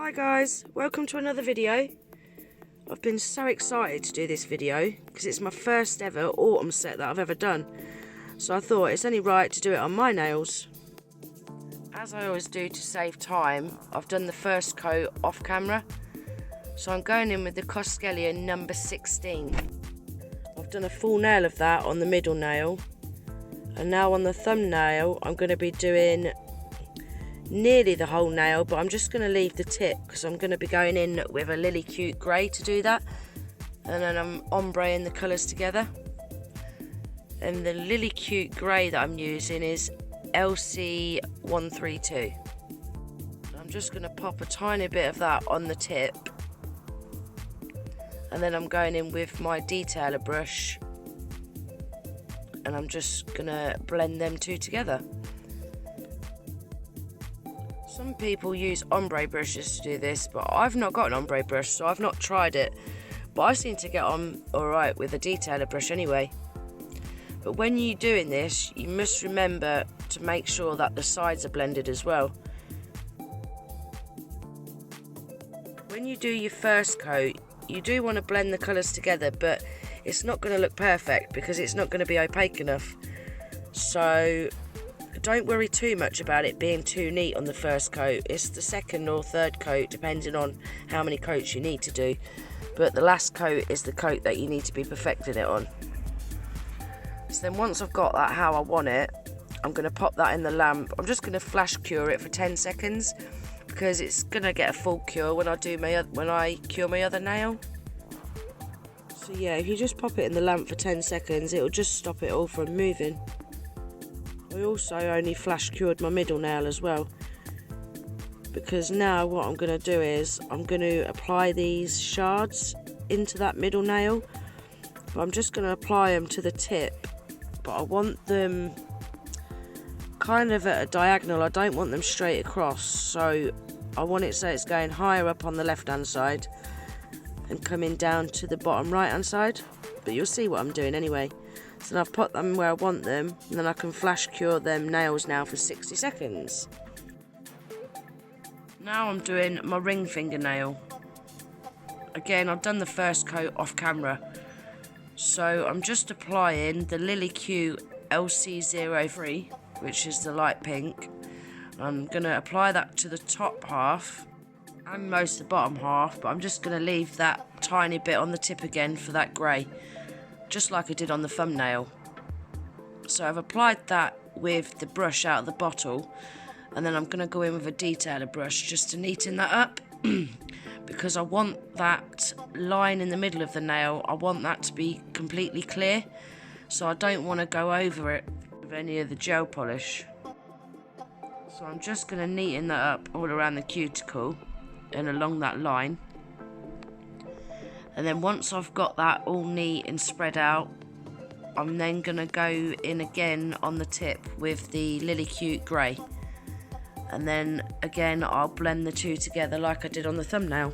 Hi guys, welcome to another video. I've been so excited to do this video because it's my first ever autumn set that I've ever done. So I thought it's only right to do it on my nails. As I always do to save time, I've done the first coat off camera. So I'm going in with the Coscellion number 16. I've done a full nail of that on the middle nail. And now on the thumbnail, I'm going to be doing nearly the whole nail, but I'm just going to leave the tip because I'm going to be going in with a Lilycute grey to do that, and then I'm ombreing the colours together. And the Lilycute grey that I'm using is LC132. I'm just going to pop a tiny bit of that on the tip, and then I'm going in with my detailer brush and I'm just going to blend them two together. Some people use ombre brushes to do this, but I've not got an ombre brush, so I've not tried it. But I seem to get on alright with a detailer brush anyway. But when you're doing this, you must remember to make sure that the sides are blended as well. When you do your first coat, you do want to blend the colours together, but it's not going to look perfect because it's not going to be opaque enough. So don't worry too much about it being too neat on the first coat. It's the second or third coat, depending on how many coats you need to do. But the last coat is the coat that you need to be perfecting it on. So then once I've got that how I want it, I'm going to pop that in the lamp. I'm just going to flash cure it for 10 seconds because it's going to get a full cure when I cure my other nail. So yeah, if you just pop it in the lamp for 10 seconds, it'll just stop it all from moving. I also only flash cured my middle nail as well, because now what I'm going to do is I'm going to apply these shards into that middle nail, but I'm just going to apply them to the tip, but I want them kind of at a diagonal. I don't want them straight across, so I want it so it's going higher up on the left hand side and coming down to the bottom right hand side, but you'll see what I'm doing anyway. So then I've put them where I want them, and then I can flash cure them nails now for 60 seconds. Now I'm doing my ring fingernail. Again, I've done the first coat off camera. So I'm just applying the Lilycute LC03, which is the light pink. I'm going to apply that to the top half and most of the bottom half, but I'm just going to leave that tiny bit on the tip again for that grey, just like I did on the thumbnail. So I've applied that with the brush out of the bottle, and then I'm going to go in with a detailer brush just to neaten that up because I want that line in the middle of the nail, I want that to be completely clear, so I don't want to go over it with any of the gel polish. So I'm just going to neaten that up all around the cuticle and along that line. And then once I've got that all neat and spread out, I'm then going to go in again on the tip with the Lilycute grey. And then again I'll blend the two together like I did on the thumbnail.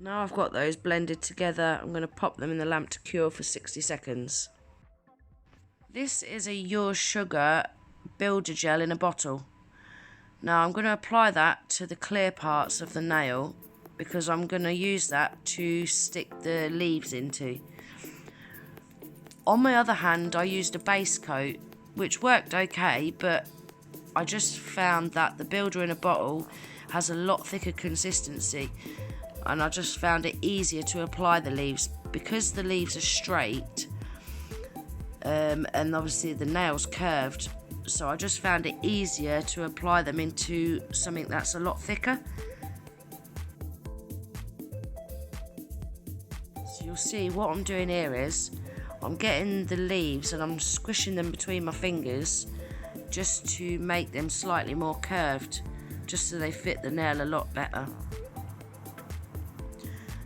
Now I've got those blended together, I'm going to pop them in the lamp to cure for 60 seconds. This is a Your Sugar builder gel in a bottle. Now I'm going to apply that to the clear parts of the nail because I'm going to use that to stick the leaves into. On my other hand, I used a base coat, which worked okay, but I just found that the builder in a bottle has a lot thicker consistency, and I just found it easier to apply the leaves because the leaves are straight, and obviously the nail's curved, so I just found it easier to apply them into something that's a lot thicker. So you'll see what I'm doing here is I'm getting the leaves and I'm squishing them between my fingers just to make them slightly more curved, just so they fit the nail a lot better.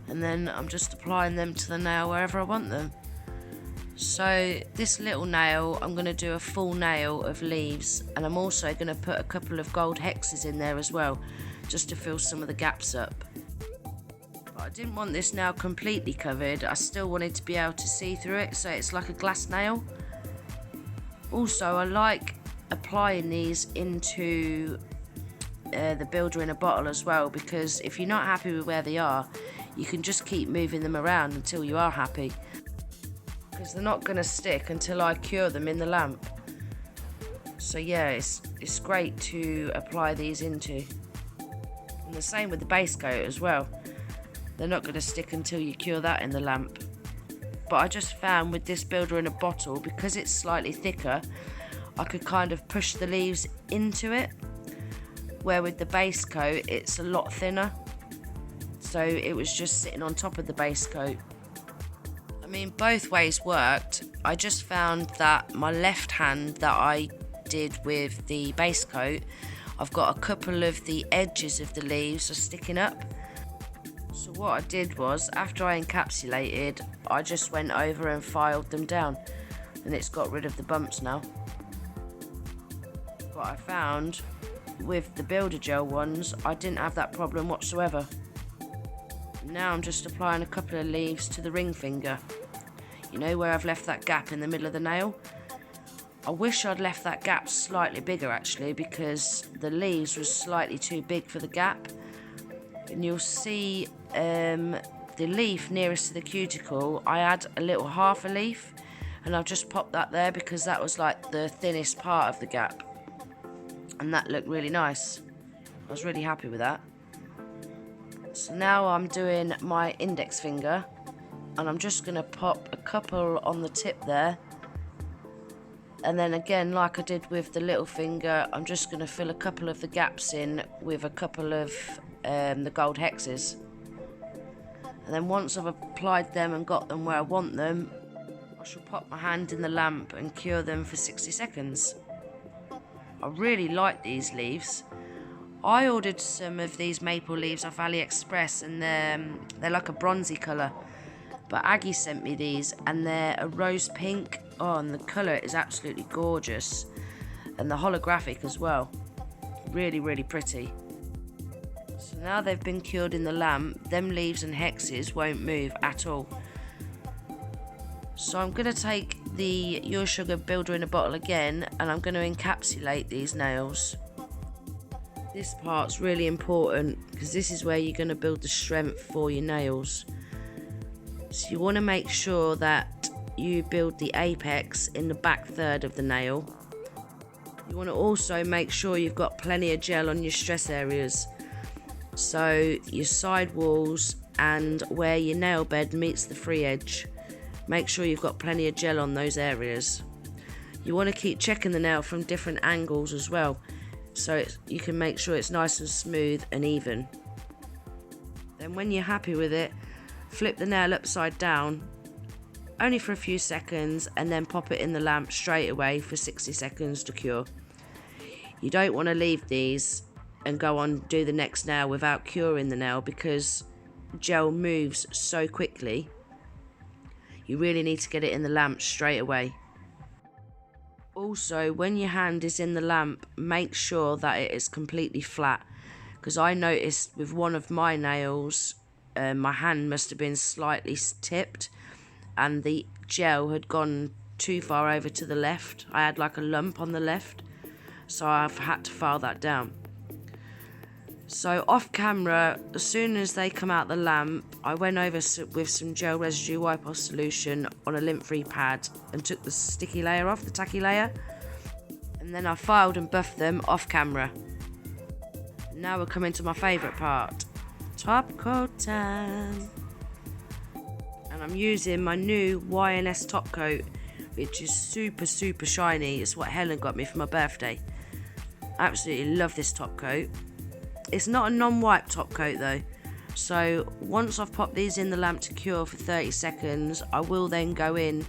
And then I'm just applying them to the nail wherever I want them. So this little nail, I'm going to do a full nail of leaves, and I'm also going to put a couple of gold hexes in there as well, just to fill some of the gaps up. But I didn't want this nail completely covered, I still wanted to be able to see through it, so it's like a glass nail. Also, I like applying these into the builder in a bottle as well, because if you're not happy with where they are, you can just keep moving them around until you are happy, because they're not going to stick until I cure them in the lamp. So yeah, it's great to apply these into. And the same with the base coat as well. They're not going to stick until you cure that in the lamp. But I just found with this builder in a bottle, because it's slightly thicker, I could kind of push the leaves into it, where with the base coat it's a lot thinner, so it was just sitting on top of the base coat. I mean, both ways worked. I just found that my left hand that I did with the base coat, I've got a couple of the edges of the leaves are sticking up. So what I did was, after I encapsulated, I just went over and filed them down, and it's got rid of the bumps now. But I found with the builder gel ones, I didn't have that problem whatsoever. Now I'm just applying a couple of leaves to the ring finger. You know where I've left that gap in the middle of the nail? I wish I'd left that gap slightly bigger actually, because the leaves was slightly too big for the gap. And you'll see the leaf nearest to the cuticle, I had a little half a leaf, and I've just popped that there because that was like the thinnest part of the gap, and that looked really nice. I was really happy with that. So now I'm doing my index finger, and I'm just going to pop a couple on the tip there, and then again, like I did with the little finger, I'm just going to fill a couple of the gaps in with a couple of the gold hexes. And then once I've applied them and got them where I want them, I shall pop my hand in the lamp and cure them for 60 seconds. I really like these leaves. I ordered some of these maple leaves off Aliexpress, and they're like a bronzy colour. But Aggie sent me these, and they're a rose pink. Oh, and the colour is absolutely gorgeous. And the holographic as well. Really, really pretty. So now they've been cured in the lamp, them leaves and hexes won't move at all. So I'm going to take the Your Sugar builder in a bottle again, and I'm going to encapsulate these nails. This part's really important because this is where you're going to build the strength for your nails. So you want to make sure that you build the apex in the back third of the nail. You want to also make sure you've got plenty of gel on your stress areas. So your side walls and where your nail bed meets the free edge. Make sure you've got plenty of gel on those areas. You want to keep checking the nail from different angles as well, so you can make sure it's nice and smooth and even. Then when you're happy with it, flip the nail upside down, only for a few seconds, and then pop it in the lamp straight away for 60 seconds to cure. You don't want to leave these and go on do the next nail without curing the nail, because gel moves so quickly. You really need to get it in the lamp straight away. Also, when your hand is in the lamp, make sure that it is completely flat, because I noticed with one of my nails, my hand must have been slightly tipped and the gel had gone too far over to the left. I had like a lump on the left, so I've had to file that down. So off camera, as soon as they come out the lamp, I went over with some gel residue wipe off solution on a lint-free pad and took the sticky layer off, the tacky layer, and then I filed and buffed them off camera. Now we're coming to my favourite part, top coat time. And I'm using my new Y&S top coat, which is super shiny. It's what Helen got me for my birthday. Absolutely love this top coat. It's not a non-wipe top coat though, so once I've popped these in the lamp to cure for 30 seconds, I will then go in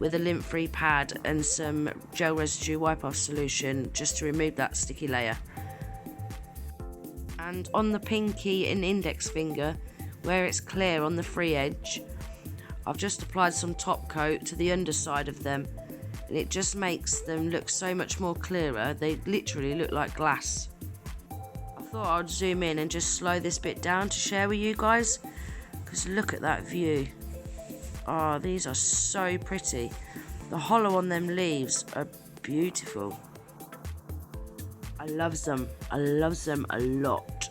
with a lint-free pad and some gel residue wipe-off solution just to remove that sticky layer. And on the pinky and index finger, where it's clear on the free edge, I've just applied some top coat to the underside of them, and it just makes them look so much more clearer. They literally look like glass. I thought I'd zoom in and just slow this bit down to share with you guys, because look at that view. Oh, these are so pretty. The hollow on them leaves are beautiful. I love them a lot.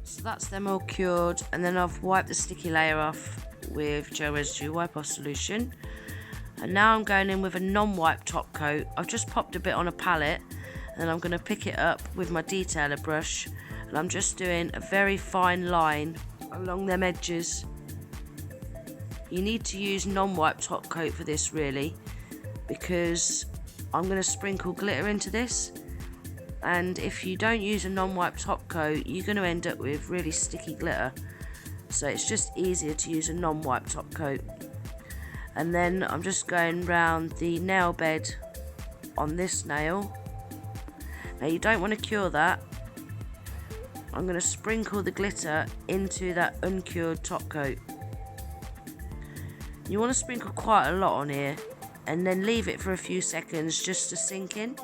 So that's them all cured, and then I've wiped the sticky layer off with gel residue wipe off solution. And now I'm going in with a non-wipe top coat. I've just popped a bit on a palette, and then I'm going to pick it up with my detailer brush, and I'm just doing a very fine line along them edges. You need to use non-wipe top coat for this really, because I'm going to sprinkle glitter into this, and if you don't use a non-wipe top coat, you're going to end up with really sticky glitter. So it's just easier to use a non-wipe top coat. And then I'm just going round the nail bed on this nail. Now you don't want to cure that. I'm going to sprinkle the glitter into that uncured top coat. You want to sprinkle quite a lot on here, and then leave it for a few seconds just to sink in,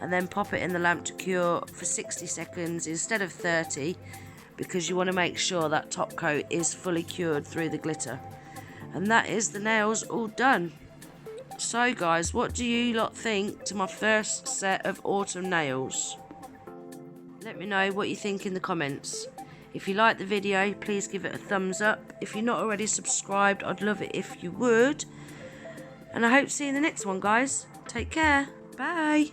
and then pop it in the lamp to cure for 60 seconds instead of 30, because you want to make sure that top coat is fully cured through the glitter. And that is the nails all done. So guys, what do you lot think to my first set of autumn nails? Let me know what you think in the comments. If you like the video, please give it a thumbs up. If you're not already subscribed, I'd love it if you would. And I hope to see you in the next one, guys. Take care. Bye.